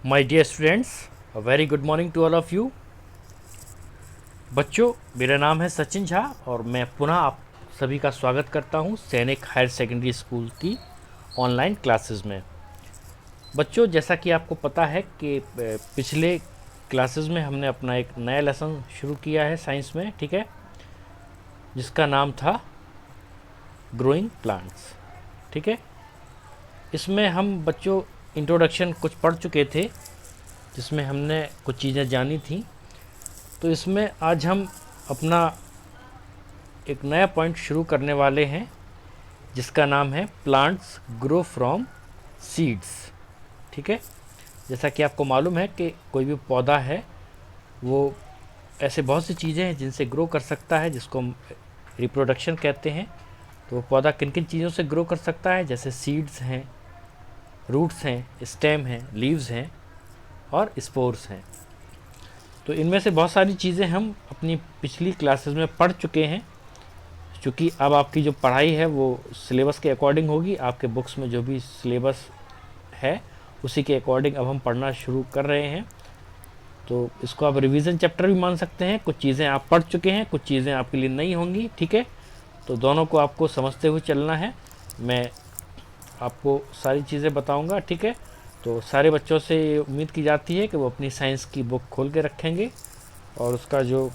My dear students, a very good morning to all of you. बच्चों, मेरा नाम है सचिन झा और मैं पुनः आप सभी का स्वागत करता हूं सैनिक हायर सेकेंडरी स्कूल की ऑनलाइन क्लासेस में। बच्चों, जैसा कि आपको पता है कि पिछले क्लासेस में हमने अपना एक नया लेसन शुरू किया है साइंस में, ठीक है, जिसका नाम था ग्रोइंग प्लांट्स। ठीक है, इसमें हम बच्चों इंट्रोडक्शन कुछ पढ़ चुके थे, जिसमें हमने कुछ चीज़ें जानी थी। तो इसमें आज हम अपना एक नया पॉइंट शुरू करने वाले हैं, जिसका नाम है प्लांट्स ग्रो फ्रॉम सीड्स। ठीक है, जैसा कि आपको मालूम है कि कोई भी पौधा है वो ऐसे बहुत सी चीज़ें हैं जिनसे ग्रो कर सकता है, जिसको हम रिप्रोडक्शन कहते हैं। तो वो पौधा किन किन चीज़ों से ग्रो कर सकता है, जैसे सीड्स हैं, रूट्स हैं, स्टेम हैं, लीव्स हैं और स्पोर्स हैं। तो इनमें से बहुत सारी चीज़ें हम अपनी पिछली क्लासेस में पढ़ चुके हैं। क्योंकि अब आपकी जो पढ़ाई है वो सिलेबस के अकॉर्डिंग होगी, आपके बुक्स में जो भी सिलेबस है उसी के अकॉर्डिंग अब हम पढ़ना शुरू कर रहे हैं। तो इसको आप रिवीजन चैप्टर भी मान सकते हैं। कुछ चीज़ें आप पढ़ चुके हैं, कुछ चीज़ें आपके लिए नहीं होंगी। ठीक है, तो दोनों को आपको समझते हुए चलना है। मैं आपको सारी चीज़ें बताऊंगा। ठीक है, तो सारे बच्चों से ये उम्मीद की जाती है कि वो अपनी साइंस की बुक खोल के रखेंगे और उसका जो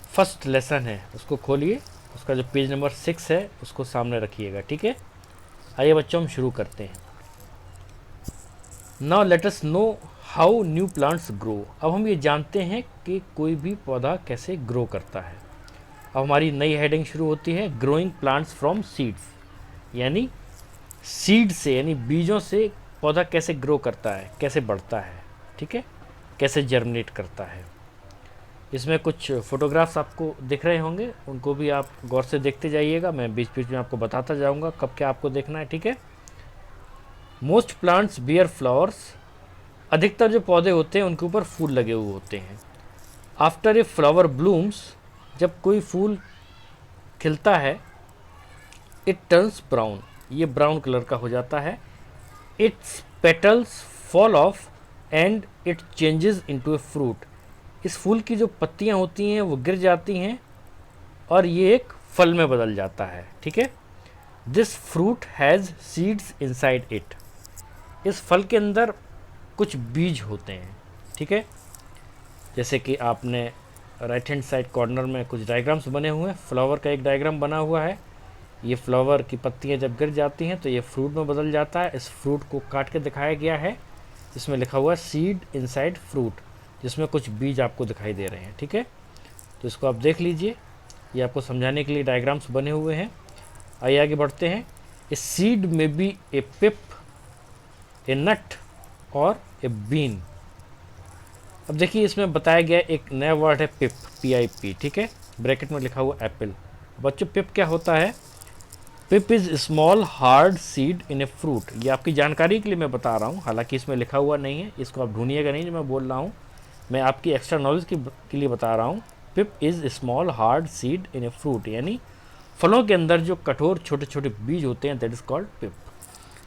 फर्स्ट लेसन है उसको खोलिए, उसका जो पेज नंबर 6 है उसको सामने रखिएगा। ठीक है, आइए बच्चों, हम शुरू करते हैं। Now let us know how new plants grow. अब हम ये जानते हैं कि कोई भी पौधा कैसे ग्रो करता है। अब हमारी नई हेडिंग शुरू होती है, ग्रोइंग प्लांट्स फ्रॉम सीड्स, यानी सीड से, यानी बीजों से पौधा कैसे ग्रो करता है, कैसे बढ़ता है। ठीक है, कैसे जर्मिनेट करता है। इसमें कुछ फोटोग्राफ्स आपको दिख रहे होंगे, उनको भी आप गौर से देखते जाइएगा। मैं बीच बीच में आपको बताता जाऊंगा कब क्या आपको देखना है। ठीक है, मोस्ट प्लांट्स बियर फ्लावर्स। अधिकतर जो पौधे होते हैं उनके ऊपर फूल लगे हुए होते हैं। आफ्टर ए फ्लावर ब्लूम्स, जब कोई फूल खिलता है, इट टर्न्स ब्राउन, ये ब्राउन कलर का हो जाता है। It's petals fall of and it changes into a fruit. इस फूल की जो पत्तियां होती हैं वो गिर जाती हैं और ये एक फल में बदल जाता है। ठीक है, this fruit has seeds inside it. इस फल के अंदर कुछ बीज होते हैं। ठीक है, जैसे कि आपने राइट हैंड साइड कॉर्नर में कुछ डायग्राम्स बने हुए हैं। फ्लावर का एक डायग्राम बना हुआ है। ये फ्लावर की पत्तियां जब गिर जाती हैं तो ये फ्रूट में बदल जाता है। इस फ्रूट को काट के दिखाया गया है, जिसमें लिखा हुआ है सीड इनसाइड फ्रूट, जिसमें कुछ बीज आपको दिखाई दे रहे हैं। ठीक है, तो इसको आप देख लीजिए, ये आपको समझाने के लिए डायग्राम्स बने हुए हैं। आइए आगे बढ़ते हैं। ए सीड में बी ए पिप, ए नट और ए बीन। अब देखिए, इसमें बताया गया एक नया वर्ड है पिप, PIP। ठीक है, ब्रैकेट में लिखा हुआ एप्पल। बच्चों, पिप क्या होता है? Pip is small hard seed in a fruit. ये आपकी जानकारी के लिए मैं बता रहा हूँ, हालांकि इसमें लिखा हुआ नहीं है, इसको आप ढूंढिएगा नहीं जो मैं बोल रहा हूँ। मैं आपकी एक्स्ट्रा नॉलेज के लिए बता रहा हूँ। Pip is small hard seed in a fruit, यानी फलों के अंदर जो कठोर छोटे छोटे बीज होते हैं, दैट इज़ कॉल्ड पिप।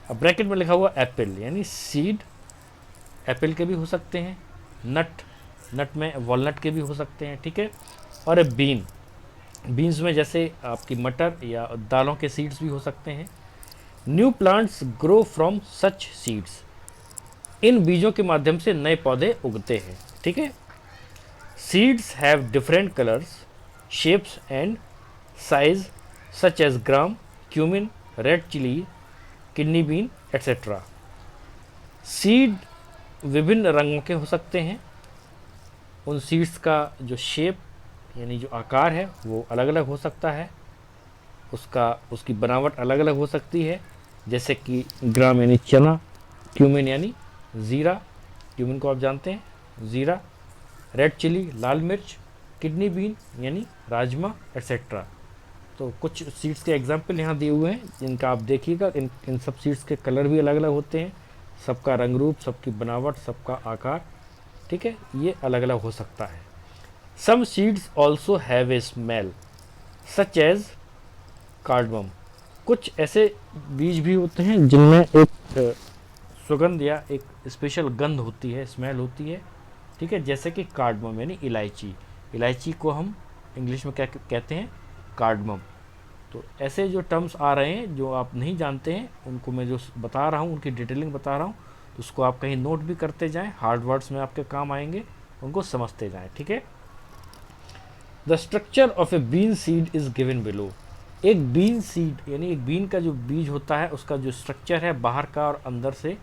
अब ब्रैकेट में लिखा हुआ एप्पल, यानी सीड एप्पल के भी हो सकते हैं, नट, नट में वॉलनट के भी हो सकते हैं। ठीक है, और ए बीन, बीन्स में जैसे आपकी मटर या दालों के सीड्स भी हो सकते हैं। New plants grow from such seeds. इन बीजों के माध्यम से नए पौधे उगते हैं। ठीक है, seeds have different colours, shapes and size such as gram, cumin, red chilli, kidney bean etcetera. Seed विभिन्न रंगों के हो सकते हैं। उन सीड्स का जो शेप, यानी जो आकार है, वो अलग अलग हो सकता है। उसकी बनावट अलग अलग हो सकती है। जैसे कि ग्राम यानी चना, क्यूमिन यानी ज़ीरा, क्यूमिन को आप जानते हैं, ज़ीरा, रेड चिली लाल मिर्च, किडनी बीन यानी राजमा एट्सेट्रा। तो कुछ सीड्स के एग्जाम्पल यहाँ दिए हुए हैं, जिनका आप देखिएगा। इन सब सीड्स के कलर भी अलग अलग होते हैं, सबका रंग रूप, सबकी बनावट, सबका आकार, ठीक है, ये अलग अलग हो सकता है। Some seeds also have a smell such as cardamom. कुछ ऐसे बीज भी होते हैं जिनमें एक सुगंध या एक स्पेशल गंध होती है, स्मेल होती है, ठीक है, जैसे कि कार्डमम यानी इलायची। इलायची को हम इंग्लिश में क्या कहते हैं, कार्डमम। तो ऐसे जो टर्म्स आ रहे हैं जो आप नहीं जानते हैं, उनको मैं जो बता रहा हूँ, उनकी डिटेलिंग बता रहा हूँ, तो उसको आप कहीं नोट भी करते जाएं, हार्ड वर्ड्स में आपके काम आएंगे, उनको समझते जाएं, ठीक है। The structure of a bean seed is given below. एक बीन सीड यानी एक बीन का जो बीज होता है उसका जो स्ट्रक्चर है बाहर का और अंदर से,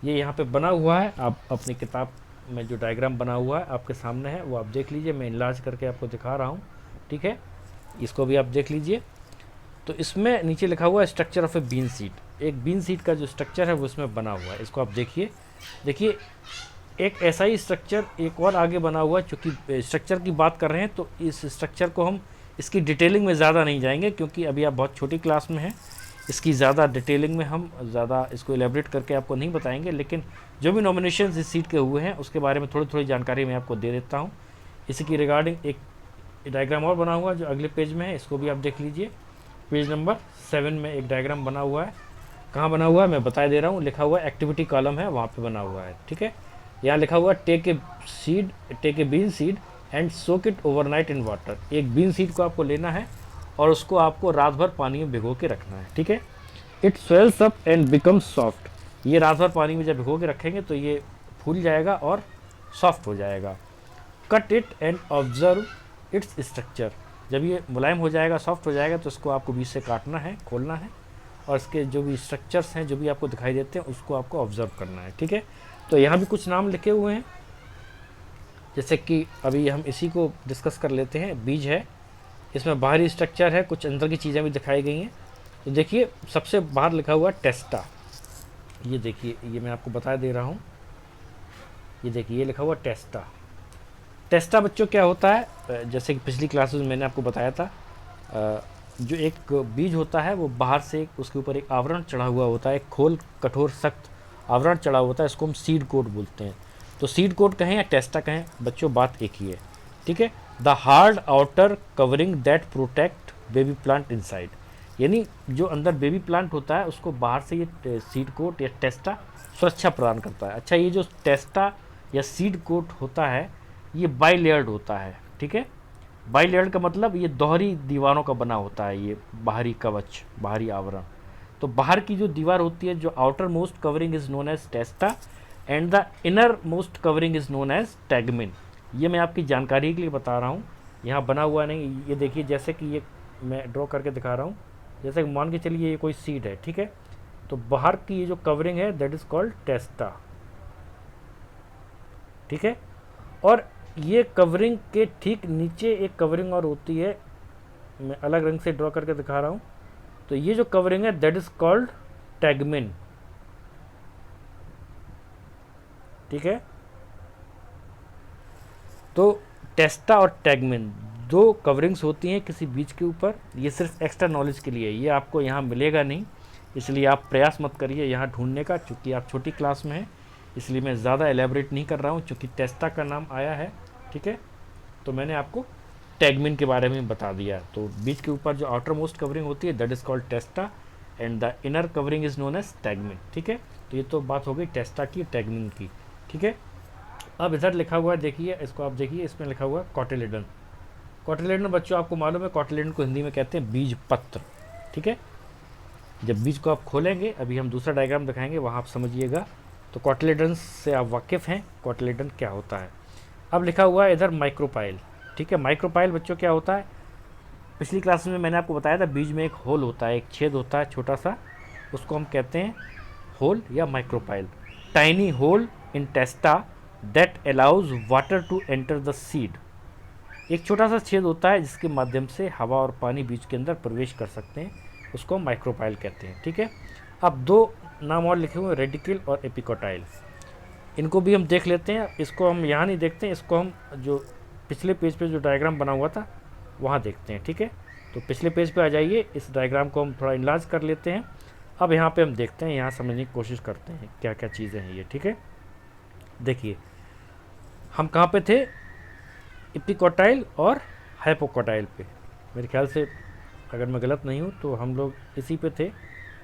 ये यहाँ पे बना हुआ है। आप अपनी किताब में जो डायग्राम बना हुआ है आपके सामने है, वो आप देख लीजिए, मैं इनलार्ज करके आपको दिखा रहा हूँ, ठीक है, इसको भी आप देख लीजिए। तो इसमें नीचे लिखा हुआ है structure of a bean seed. एक बीन सीड का जो स्ट्रक्चर है वो इसमें बना हुआ है, इसको आप देखिए। देखिए एक ऐसा ही स्ट्रक्चर एक और आगे बना हुआ है, चूँकि स्ट्रक्चर की बात कर रहे हैं तो इस स्ट्रक्चर को हम इसकी डिटेलिंग में ज़्यादा नहीं जाएंगे, क्योंकि अभी आप बहुत छोटी क्लास में हैं, इसकी ज़्यादा डिटेलिंग में हम ज़्यादा इसको एलेबरेट करके आपको नहीं बताएंगे। लेकिन जो भी नॉमिनेशन इस सीट के हुए हैं उसके बारे में थोड़ी थोड़ी जानकारी मैं आपको दे देता हूँ। इसी की रिगार्डिंग एक डायग्राम और बना हुआ है जो अगले पेज में है, इसको भी आप देख लीजिए। पेज नंबर 7 में एक डायग्राम बना हुआ है, कहाँ बना हुआ है मैं बता दे रहा हूँ, लिखा हुआ है एक्टिविटी कॉलम है, वहाँ पे बना हुआ है, ठीक है। यहाँ लिखा हुआ है take a bean seed and soak it overnight in water. एक बीन सीड को आपको लेना है और उसको आपको रात भर पानी में भिगो के रखना है, ठीक है। It swells up and becomes soft. ये रात भर पानी में जब भिगो के रखेंगे तो ये फूल जाएगा और सॉफ्ट हो जाएगा। Cut it and observe its structure. जब ये मुलायम हो जाएगा, सॉफ्ट हो जाएगा, तो इसको आपको बीच से काटना है, खोलना है, और इसके जो भी स्ट्रक्चर्स हैं जो भी आपको दिखाई देते हैं उसको आपको ऑब्जर्व करना है, ठीक है। तो यहाँ भी कुछ नाम लिखे हुए हैं, जैसे कि अभी हम इसी को डिस्कस कर लेते हैं। बीज है, इसमें बाहरी स्ट्रक्चर है, कुछ अंदर की चीज़ें भी दिखाई गई हैं। तो देखिए सबसे बाहर लिखा हुआ है टेस्टा। ये देखिए, ये मैं आपको बता दे रहा हूँ, ये देखिए ये लिखा हुआ टेस्टा। टेस्टा बच्चों क्या होता है, जैसे कि पिछली क्लासेस में मैंने आपको बताया था, जो एक बीज होता है वो बाहर से उसके ऊपर एक आवरण चढ़ा हुआ होता है, एक खोल कठोर सख्त आवरण चढ़ा होता है, इसको हम सीड कोट बोलते हैं। तो सीड कोट कहें या टेस्टा कहें बच्चों, बात एक ही है, ठीक है। The hard outer covering that protect baby plant inside, यानी जो अंदर बेबी प्लांट होता है उसको बाहर से ये सीड कोट या टेस्टा सुरक्षा प्रदान करता है। अच्छा, ये जो टेस्टा या सीड कोट होता है ये बाई लेयर्ड होता है, ठीक है। बाई लेयर्ड का मतलब ये दोहरी दीवारों का बना होता है, ये बाहरी कवच, बाहरी आवरण। तो बाहर की जो दीवार होती है, जो outermost covering is known as testa and the innermost covering is known as tegmen. ये मैं आपकी जानकारी के लिए बता रहा हूँ, यहाँ बना हुआ नहीं। ये देखिए, जैसे कि ये मैं ड्रॉ करके दिखा रहा हूँ, जैसे कि मान के चलिए ये कोई सीड है, ठीक है। तो बाहर की ये जो कवरिंग है दैट इज़ कॉल्ड टेस्टा, ठीक है। और ये कवरिंग के ठीक नीचे एक कवरिंग और होती है, मैं अलग रंग से ड्रॉ करके दिखा रहा हूँ। तो ये जो कवरिंग है दैट इज़ कॉल्ड टैगमिन, ठीक है। तो टेस्टा और टैगमिन दो कवरिंग्स होती हैं किसी बीज के ऊपर। ये सिर्फ एक्स्ट्रा नॉलेज के लिए, ये आपको यहाँ मिलेगा नहीं, इसलिए आप प्रयास मत करिए यहाँ ढूंढने का, चूँकि आप छोटी क्लास में हैं, इसलिए मैं ज़्यादा एलेबरेट नहीं कर रहा हूँ, चूँकि टेस्टा का नाम आया है, ठीक है। तो मैंने आपको टैगमिन के बारे में बता दिया। तो बीज के ऊपर जो आउटर मोस्ट कवरिंग होती है that is called testa and the inner covering is known as tegmen, ठीक है। तो ये तो बात हो गई टेस्टा की, टैगमिन की, ठीक है। अब इधर लिखा हुआ है, देखिए इसको आप देखिए, इसमें लिखा हुआ है कॉटिलेडन। कॉटिलेडन बच्चों आपको मालूम है, कॉटिलेडन को हिंदी में कहते हैं बीज पत्र, ठीक है। जब बीज को आप खोलेंगे, अभी हम दूसरा डायग्राम दिखाएंगे, वहाँ आप समझिएगा। तो कॉटिलेडन से आप वाकिफ़ हैं, कॉटिलेडन क्या होता है। अब लिखा हुआ है इधर माइक्रोपाइल, ठीक है। माइक्रोपाइल बच्चों क्या होता है, पिछली क्लास में मैंने आपको बताया था, बीज में एक होल होता है, एक छेद होता है छोटा सा, उसको हम कहते हैं होल या micropyle. Tiny hole in testa that allows water to enter the seed. एक छोटा सा छेद होता है जिसके माध्यम से हवा और पानी बीज के अंदर प्रवेश कर सकते हैं, उसको माइक्रोपाइल कहते हैं, ठीक है। अब दो नाम और लिखे हुए, रेडिकल और एपिकोटाइल, इनको भी हम देख लेते हैं। इसको हम यहाँ नहीं देखते हैं, इसको हम जो पिछले पेज पे जो डायग्राम बना हुआ था वहाँ देखते हैं, ठीक है। तो पिछले पेज पे आ जाइए, इस डायग्राम को हम थोड़ा इनलार्ज कर लेते हैं। अब यहाँ पे हम देखते हैं, यहाँ समझने की कोशिश करते हैं क्या क्या चीज़ें हैं ये, ठीक है। देखिए हम कहाँ पे थे, एपिकोटाइल और हाइपोकोटाइल पे, मेरे ख्याल से अगर मैं गलत नहीं हूँ तो हम लोग इसी पे थे।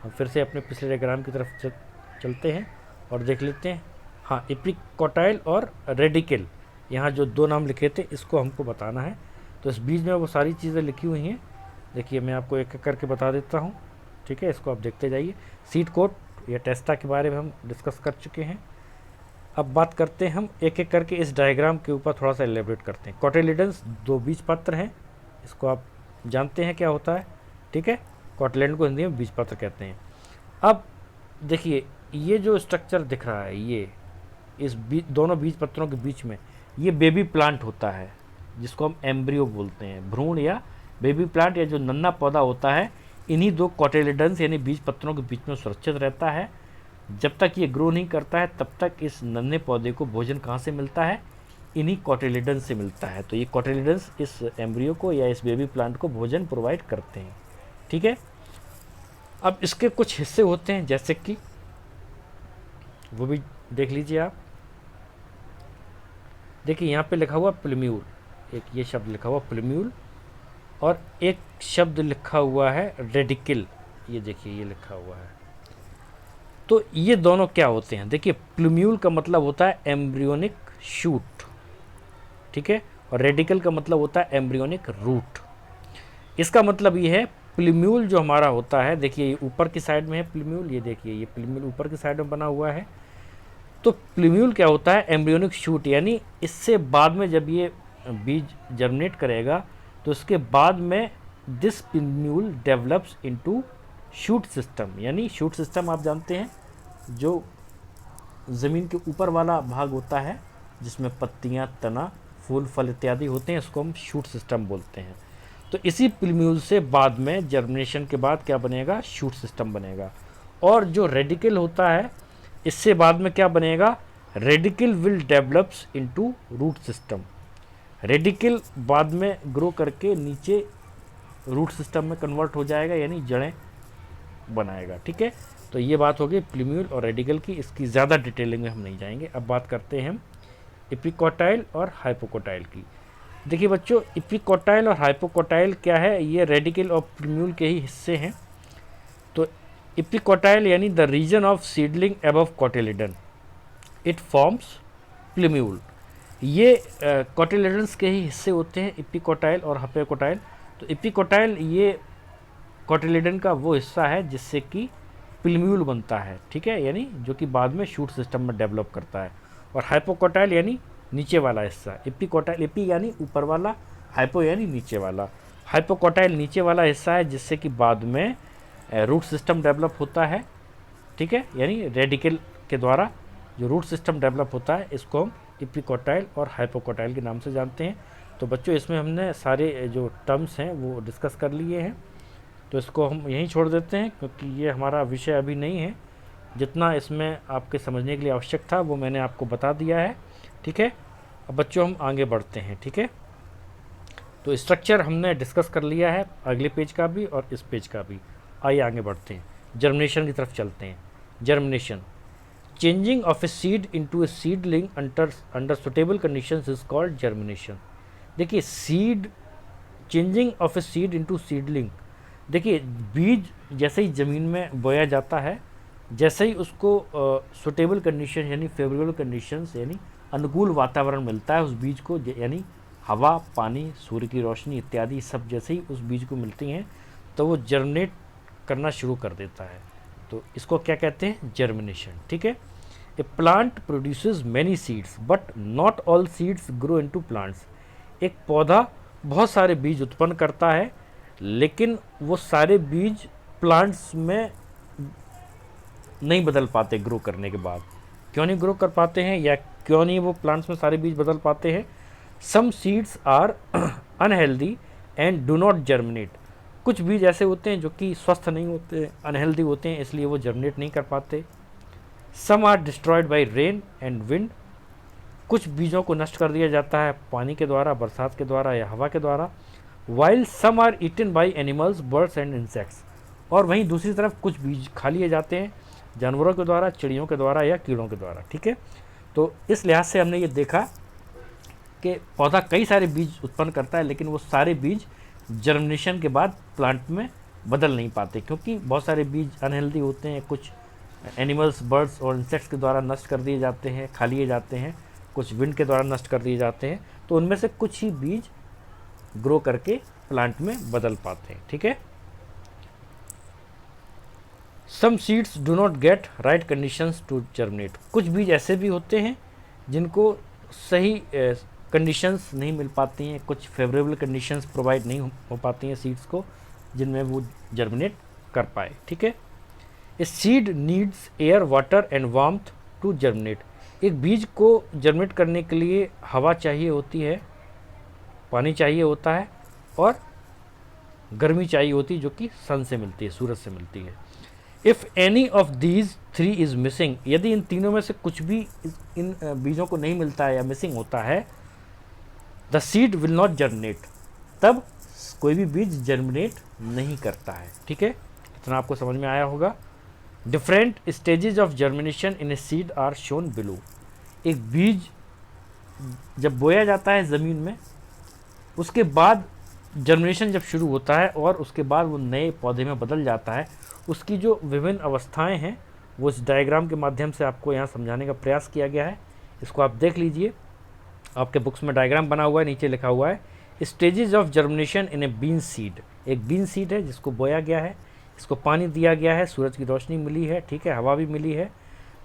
हम फिर से अपने पिछले डायग्राम की तरफ चलते हैं और देख लेते हैं। हाँ, एपिकोटाइल और रेडिकल, यहाँ जो दो नाम लिखे थे इसको हमको बताना है। तो इस बीज में वो सारी चीज़ें लिखी हुई हैं। देखिए मैं आपको एक एक करके बता देता हूँ, ठीक है, इसको आप देखते जाइए। सीड कोट या टेस्टा के बारे में हम डिस्कस कर चुके हैं। अब बात करते हैं हम एक एक करके इस डायग्राम के ऊपर थोड़ा सा एलेबरेट करते हैं। कोटिलिडन्स 2 बीज पत्र हैं, इसको आप जानते हैं क्या होता है, ठीक है। कोटिलिडन को हिंदी में बीज पत्र कहते हैं। अब देखिए ये जो स्ट्रक्चर दिख रहा है, ये इस दोनों बीज पत्रों के बीच में ये बेबी प्लांट होता है, जिसको हम एम्ब्रियो बोलते हैं। भ्रूण या बेबी प्लांट या जो नन्हा पौधा होता है, इन्हीं 2 कोटिलिडन्स यानी बीज पत्रों के बीच में सुरक्षित रहता है। जब तक ये ग्रो नहीं करता है तब तक इस नन्हे पौधे को भोजन कहाँ से मिलता है, इन्हीं कोटिलिडन्स से मिलता है। तो ये कोटिलिडन्स इस एम्ब्रियो को या इस बेबी प्लांट को भोजन प्रोवाइड करते हैं, ठीक है। अब इसके कुछ हिस्से होते हैं, जैसे कि वो भी देख लीजिए आप। देखिए यहाँ पे लिखा हुआ प्लूम्यूल, एक ये शब्द लिखा हुआ प्लूम्यूल, और एक शब्द लिखा हुआ है रेडिकल, ये देखिए ये लिखा हुआ है। तो ये दोनों क्या होते हैं, देखिए प्लूम्यूल का मतलब होता है एम्ब्रियोनिक शूट, ठीक है, और रेडिकल का मतलब होता है एम्ब्रियोनिक रूट। इसका मतलब ये है प्लूम्यूल जो हमारा होता है, देखिए ये ऊपर की साइड में है प्लूम्यूल, ये देखिए ये प्लूम्यूल ऊपर की साइड में बना हुआ है। तो प्लूम्यूल क्या होता है, एम्ब्रियोनिक शूट, यानी इससे बाद में जब ये बीज जर्मिनेट करेगा तो उसके बाद में this plumule develops into shoot system. यानी शूट सिस्टम आप जानते हैं, जो ज़मीन के ऊपर वाला भाग होता है जिसमें पत्तियां, तना, फूल, फल इत्यादि होते हैं, इसको हम शूट सिस्टम बोलते हैं। तो इसी प्लूम्यूल से बाद में जर्मिनेशन के बाद क्या बनेगा, शूट सिस्टम बनेगा। और जो रेडिकल होता है, इससे बाद में क्या बनेगा, radicle will develops into root system. Radicle बाद में ग्रो करके नीचे रूट सिस्टम में कन्वर्ट हो जाएगा, यानी जड़ें बनाएगा, ठीक है। तो ये बात होगी प्लूम्यूल और रेडिकल की, इसकी ज़्यादा डिटेलिंग में हम नहीं जाएंगे। अब बात करते हैं हम एपिकोटाइल और हाइपोकोटाइल की। देखिए बच्चों, एपिकोटाइल और हाइपोकोटाइल क्या है, ये रेडिकल और प्लूम्यूल के ही हिस्से हैं। तो एपिकोटाइल यानी the region of seedling above cotyledon, it forms plumule. ये कोटिलिडन्स के ही हिस्से होते हैं, एपिकोटाइल और हाइपोकोटाइल। तो एपिकोटाइल ये कोटिलिडन का वो हिस्सा है जिससे कि प्लूम्यूल बनता है, ठीक है, यानी जो कि बाद में शूट सिस्टम में डेवलप करता है। और हाइपोकोटाइल यानी नीचे वाला हिस्सा। एपिकोटाइल, एपी यानी ऊपर वाला, हाइपो यानी नीचे वाला। हाइपोकोटाइल नीचे वाला हिस्सा है जिससे कि बाद में रूट सिस्टम डेवलप होता है, ठीक है, यानी रेडिकल के द्वारा जो रूट सिस्टम डेवलप होता है, इसको हम एपिकोटाइल और हाइपोकोटाइल के नाम से जानते हैं। तो बच्चों इसमें हमने सारे जो टर्म्स हैं वो डिस्कस कर लिए हैं, तो इसको हम यहीं छोड़ देते हैं क्योंकि ये हमारा विषय अभी नहीं है। जितना इसमें आपके समझने के लिए आवश्यक था वो मैंने आपको बता दिया है, ठीक है। अब बच्चों हम आगे बढ़ते हैं, ठीक है। तो स्ट्रक्चर हमने डिस्कस कर लिया है, अगले पेज का भी और इस पेज का भी। आइए आगे बढ़ते हैं, जर्मिनेशन की तरफ चलते हैं। Germination, changing of a seed into a seedling under suitable conditions is called germination. देखिए seed, changing of a seed into seedling, देखिए बीज जैसे ही ज़मीन में बोया जाता है, जैसे ही उसको सुटेबल कंडीशन यानी फेवरेबल कंडीशंस यानी अनुकूल वातावरण मिलता है उस बीज को, यानी हवा, पानी, सूर्य की रोशनी इत्यादि सब जैसे ही उस बीज को मिलती हैं तो वो जर्मिनेट करना शुरू कर देता है। तो इसको क्या कहते हैं, जर्मिनेशन, ठीक है। A plant produces many seeds but not all seeds grow into plants. एक पौधा बहुत सारे बीज उत्पन्न करता है लेकिन वो सारे बीज प्लांट्स में नहीं बदल पाते ग्रो करने के बाद। क्यों नहीं ग्रो कर पाते हैं या क्यों नहीं वो प्लांट्स में सारे बीज बदल पाते हैं? Some seeds are unhealthy and do not germinate. कुछ बीज ऐसे होते हैं जो कि स्वस्थ नहीं होते, अनहेल्दी होते हैं, इसलिए वो जर्मिनेट नहीं कर पाते। Some are destroyed by rain and wind. कुछ बीजों को नष्ट कर दिया जाता है पानी के द्वारा, बरसात के द्वारा या हवा के द्वारा। While some are eaten by animals, birds and insects. और वहीं दूसरी तरफ कुछ बीज खा लिए जाते हैं जानवरों के द्वारा, चिड़ियों के द्वारा या कीड़ों के द्वारा, ठीक है। तो इस लिहाज से हमने ये देखा कि पौधा कई सारे बीज उत्पन्न करता है लेकिन वो सारे बीज जर्मिनेशन के बाद प्लांट में बदल नहीं पाते क्योंकि बहुत सारे बीज अनहेल्दी होते हैं, कुछ एनिमल्स, बर्ड्स और इंसेक्ट्स के द्वारा नष्ट कर दिए जाते हैं, खा लिए जाते हैं, कुछ विंड के द्वारा नष्ट कर दिए जाते हैं। तो उनमें से कुछ ही बीज ग्रो करके प्लांट में बदल पाते हैं। ठीक है। Some seeds do not get right conditions to germinate. कुछ बीज ऐसे भी होते हैं जिनको सही कंडीशंस नहीं मिल पाती हैं, कुछ फेवरेबल कंडीशंस प्रोवाइड नहीं हो पाती हैं सीड्स को, जिनमें वो जर्मिनेट कर पाए। ठीक है। A seed needs air, water and warmth to germinate. एक बीज को जर्मिनेट करने के लिए हवा चाहिए होती है, पानी चाहिए होता है और गर्मी चाहिए होती है, जो कि सन से मिलती है, सूरज से मिलती है। If any of these three is missing, यदि इन तीनों में से कुछ भी इन बीजों को नहीं मिलता है या मिसिंग होता है, the seed will not germinate, तब कोई भी बीज जर्मिनेट नहीं करता है। ठीक है। इतना आपको समझ में आया होगा। Different stages of germination in a seed are shown below. एक बीज जब बोया जाता है ज़मीन में, उसके बाद जर्मिनेशन जब शुरू होता है और उसके बाद वो नए पौधे में बदल जाता है, उसकी जो विभिन्न अवस्थाएं हैं वो इस डायग्राम के माध्यम से आपको यहाँ समझाने का प्रयास किया गया है। इसको आप देख लीजिए, आपके बुक्स में डायग्राम बना हुआ है, नीचे लिखा हुआ है stages of germination in a bean seed. एक बीन सीड है जिसको बोया गया है, इसको पानी दिया गया है, सूरज की रोशनी मिली है, ठीक है, हवा भी मिली है।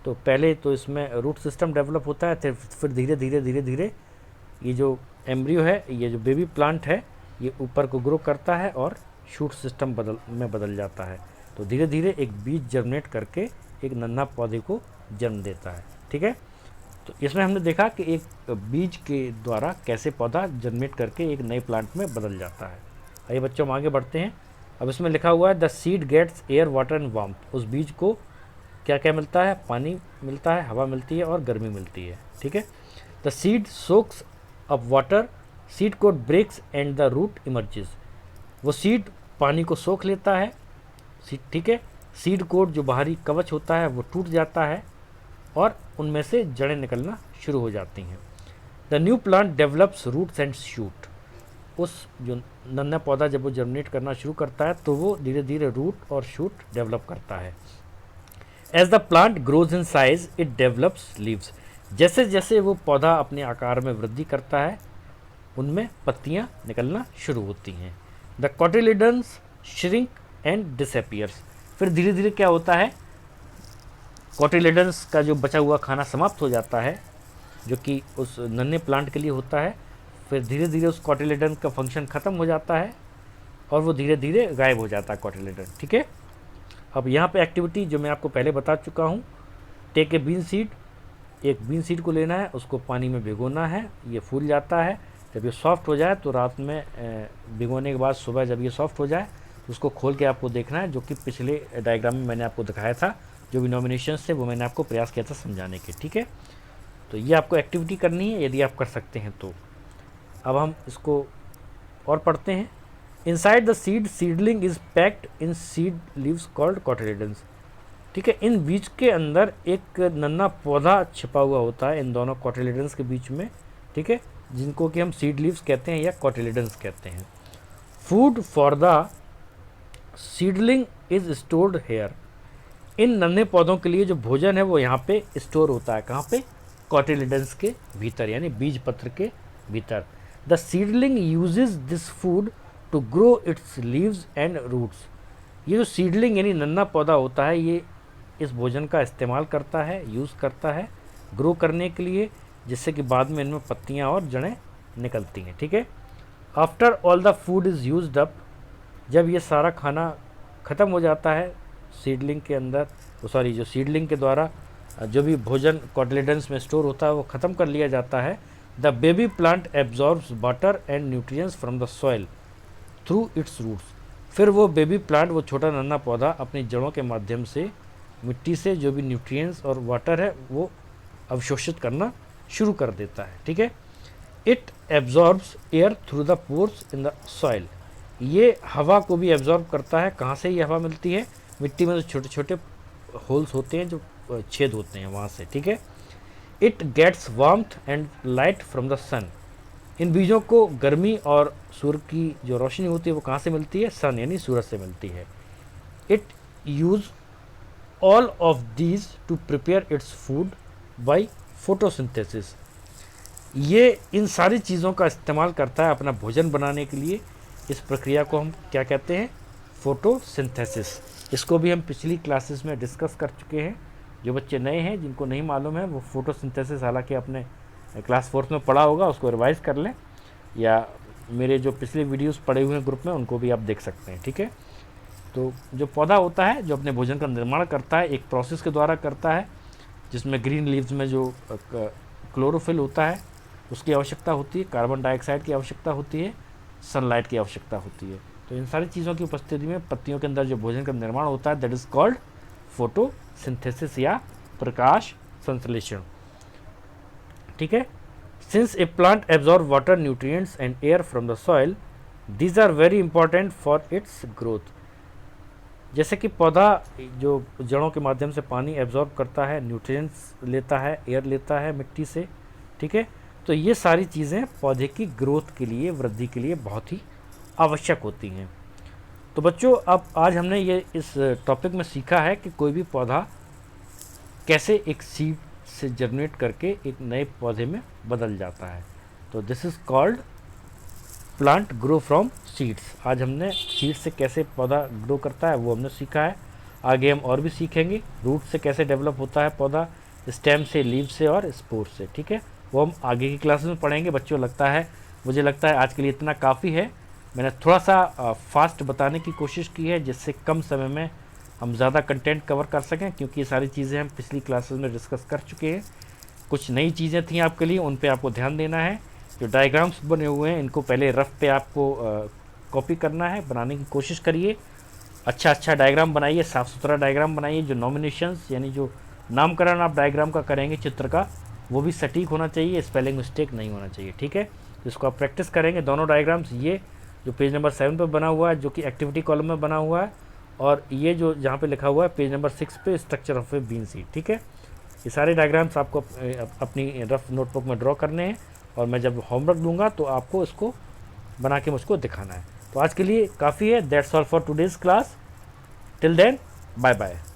तो पहले तो इसमें रूट सिस्टम डेवलप होता है, फिर धीरे धीरे धीरे धीरे ये जो एम्ब्रियो है, ये जो बेबी प्लांट है, ये ऊपर को ग्रो करता है और शूट सिस्टम बदल जाता है। तो धीरे धीरे एक बीज जर्मिनेट करके एक नन्हा पौधे को जन्म देता है। ठीक है। तो इसमें हमने देखा कि एक बीज के द्वारा कैसे पौधा जर्मिनेट करके एक नए प्लांट में बदल जाता है। आइए बच्चों, हम आगे बढ़ते हैं। अब इसमें लिखा हुआ है the seed gets air, water and warmth. उस बीज को क्या क्या मिलता है? पानी मिलता है, हवा मिलती है और गर्मी मिलती है। ठीक है। The seed soaks up water, seed coat breaks and the root emerges. वो सीड पानी को सोख लेता है, ठीक है, सीड कोट जो बाहरी कवच होता है वो टूट जाता है और उनमें से जड़ें निकलना शुरू हो जाती हैं। The new plant develops roots and shoot. उस जो नन्हा पौधा जब वो जर्मिनेट करना शुरू करता है तो वो धीरे धीरे रूट और शूट डेवलप करता है। As the plant grows in size it develops leaves. जैसे जैसे वो पौधा अपने आकार में वृद्धि करता है, उनमें पत्तियां निकलना शुरू होती हैं। The cotyledons shrink and disappears. फिर धीरे धीरे क्या होता है, कॉटिलिडन्स का जो बचा हुआ खाना समाप्त हो जाता है, जो कि उस नन्हे प्लांट के लिए होता है। फिर धीरे धीरे उस कॉटिलिडन का फंक्शन ख़त्म हो जाता है और वो धीरे धीरे गायब हो जाता है कॉटिलिडन। ठीक है। अब यहाँ पे एक्टिविटी जो मैं आपको पहले बता चुका हूँ, टेक ए बीन सीड। एक बीन सीड को लेना है, उसको पानी में भिगोना है, ये फूल जाता है। जब ये सॉफ्ट हो जाए तो रात में भिगोने के बाद सुबह जब ये सॉफ्ट हो जाए तो उसको खोल के आपको देखना है, जो कि पिछले डायग्राम में मैंने आपको दिखाया था। जो भी नॉमिनेशंस थे वो मैंने आपको प्रयास किया था समझाने के। ठीक है। तो ये आपको एक्टिविटी करनी है, यदि आप कर सकते हैं तो। अब हम इसको और पढ़ते हैं। Inside the seed seedling is packed in seed leaves called cotyledons. ठीक है। इन बीज के अंदर एक नन्हा पौधा छिपा हुआ होता है इन दोनों कॉटिलिडन्स के बीच में। ठीक है। जिनको कि हम सीड लीव्स कहते हैं या कॉटिलिडन्स कहते हैं। Food for the seedling is stored here. इन नन्हे पौधों के लिए जो भोजन है वो यहाँ पे स्टोर होता है। कहाँ पे? कॉटिलिडन्स के भीतर, यानी बीज पत्र के भीतर। The seedling uses this food to grow its leaves and roots. ये जो सीडलिंग यानी नन्हा पौधा होता है, ये इस भोजन का इस्तेमाल करता है, यूज़ करता है ग्रो करने के लिए, जिससे कि बाद में इनमें पत्तियाँ और जड़ें निकलती हैं। ठीक है। After all the food is used up. जब ये सारा खाना ख़त्म हो जाता है सीडलिंग के अंदर, जो सीडलिंग के द्वारा जो भी भोजन कॉटिलिडन्स में स्टोर होता है वो ख़त्म कर लिया जाता है। The baby plant absorbs water and nutrients from the soil through its roots. फिर वो बेबी प्लांट, वो छोटा नन्हा पौधा, अपनी जड़ों के माध्यम से मिट्टी से जो भी न्यूट्रिएंट्स और वाटर है वो अवशोषित करना शुरू कर देता है। ठीक है। It absorbs air through the pores in the soil. ये हवा को भी एब्जॉर्ब करता है। कहाँ से ये हवा मिलती है? मिट्टी में जो छोटे छोटे होल्स होते हैं, जो छेद होते हैं, वहाँ से। ठीक है। It gets warmth and light from the sun. इन बीजों को गर्मी और सूर्य की जो रोशनी होती है वो कहाँ से मिलती है? सन यानी सूरज से मिलती है। It use all of these to prepare its food by photosynthesis। ये इन सारी चीज़ों का इस्तेमाल करता है अपना भोजन बनाने के लिए। इस प्रक्रिया को हम क्या कहते हैं? फोटोसिंथेसिस। इसको भी हम पिछली क्लासेस में डिस्कस कर चुके हैं। जो बच्चे नए हैं, जिनको नहीं मालूम है, वो फोटोसिंथेसिस हालांकि अपने क्लास 4 में पढ़ा होगा, उसको रिवाइज कर लें, या मेरे जो पिछले वीडियोस पड़े हुए हैं ग्रुप में उनको भी आप देख सकते हैं। ठीक है, तो जो पौधा होता है जो अपने भोजन का निर्माण करता है, एक प्रोसेस के द्वारा करता है जिसमें ग्रीन लीव्स में जो क्लोरोफिल होता है उसकी आवश्यकता होती है, कार्बन डाइऑक्साइड की आवश्यकता होती है, सनलाइट की आवश्यकता होती है। तो इन सारी चीज़ों की उपस्थिति में पत्तियों के अंदर जो भोजन का निर्माण होता है दैट इज़ कॉल्ड फोटोसिंथेसिस या प्रकाश संश्लेषण। ठीक है, since a plant absorb water, nutrients and air from the soil, these are very important for its growth. जैसे कि पौधा जो जड़ों के माध्यम से पानी एब्जॉर्ब करता है, न्यूट्रिएंट्स लेता है, एयर लेता है मिट्टी से, ठीक है, तो ये सारी चीज़ें पौधे की ग्रोथ के लिए, वृद्धि के लिए बहुत ही आवश्यक होती हैं। तो बच्चों, अब आज हमने ये इस टॉपिक में सीखा है कि कोई भी पौधा कैसे एक सीड से जर्मिनेट करके एक नए पौधे में बदल जाता है। तो this is called plant grow from seeds. आज हमने सीड से कैसे पौधा ग्रो करता है वो हमने सीखा है। आगे हम और भी सीखेंगे, रूट से कैसे डेवलप होता है पौधा, स्टेम से, लीव से और स्पोर से। ठीक है, वो हम आगे की क्लासेस में पढ़ेंगे। बच्चों, मुझे लगता है आज के लिए इतना काफ़ी है। मैंने थोड़ा सा फास्ट बताने की कोशिश की है जिससे कम समय में हम ज़्यादा कंटेंट कवर कर सकें, क्योंकि ये सारी चीज़ें हम पिछली क्लासेस में डिस्कस कर चुके हैं। कुछ नई चीज़ें थी आपके लिए, उन पे आपको ध्यान देना है। जो डायग्राम्स बने हुए हैं इनको पहले रफ पे आपको कॉपी करना है, बनाने की कोशिश करिए। अच्छा डायग्राम बनाइए, साफ़ सुथरा डायग्राम बनाइए। जो नॉमिनेशंस यानी जो नामकरण आप डायग्राम का करेंगे चित्र का, वो भी सटीक होना चाहिए, स्पेलिंग मिस्टेक नहीं होना चाहिए। ठीक है, इसको आप प्रैक्टिस करेंगे। दोनों डायग्राम्स, ये जो पेज नंबर 7 पे बना हुआ है जो कि एक्टिविटी कॉलम में बना हुआ है, और ये जो जहाँ पे लिखा हुआ है पेज नंबर 6 पे structure of a bean seed. ठीक है, ये सारे डायग्राम्स आपको अपनी रफ नोटबुक में ड्रॉ करने हैं, और मैं जब होमवर्क दूंगा तो आपको इसको बना के मुझको दिखाना है। तो आज के लिए काफ़ी है। That's all for today's class. Till then, bye bye.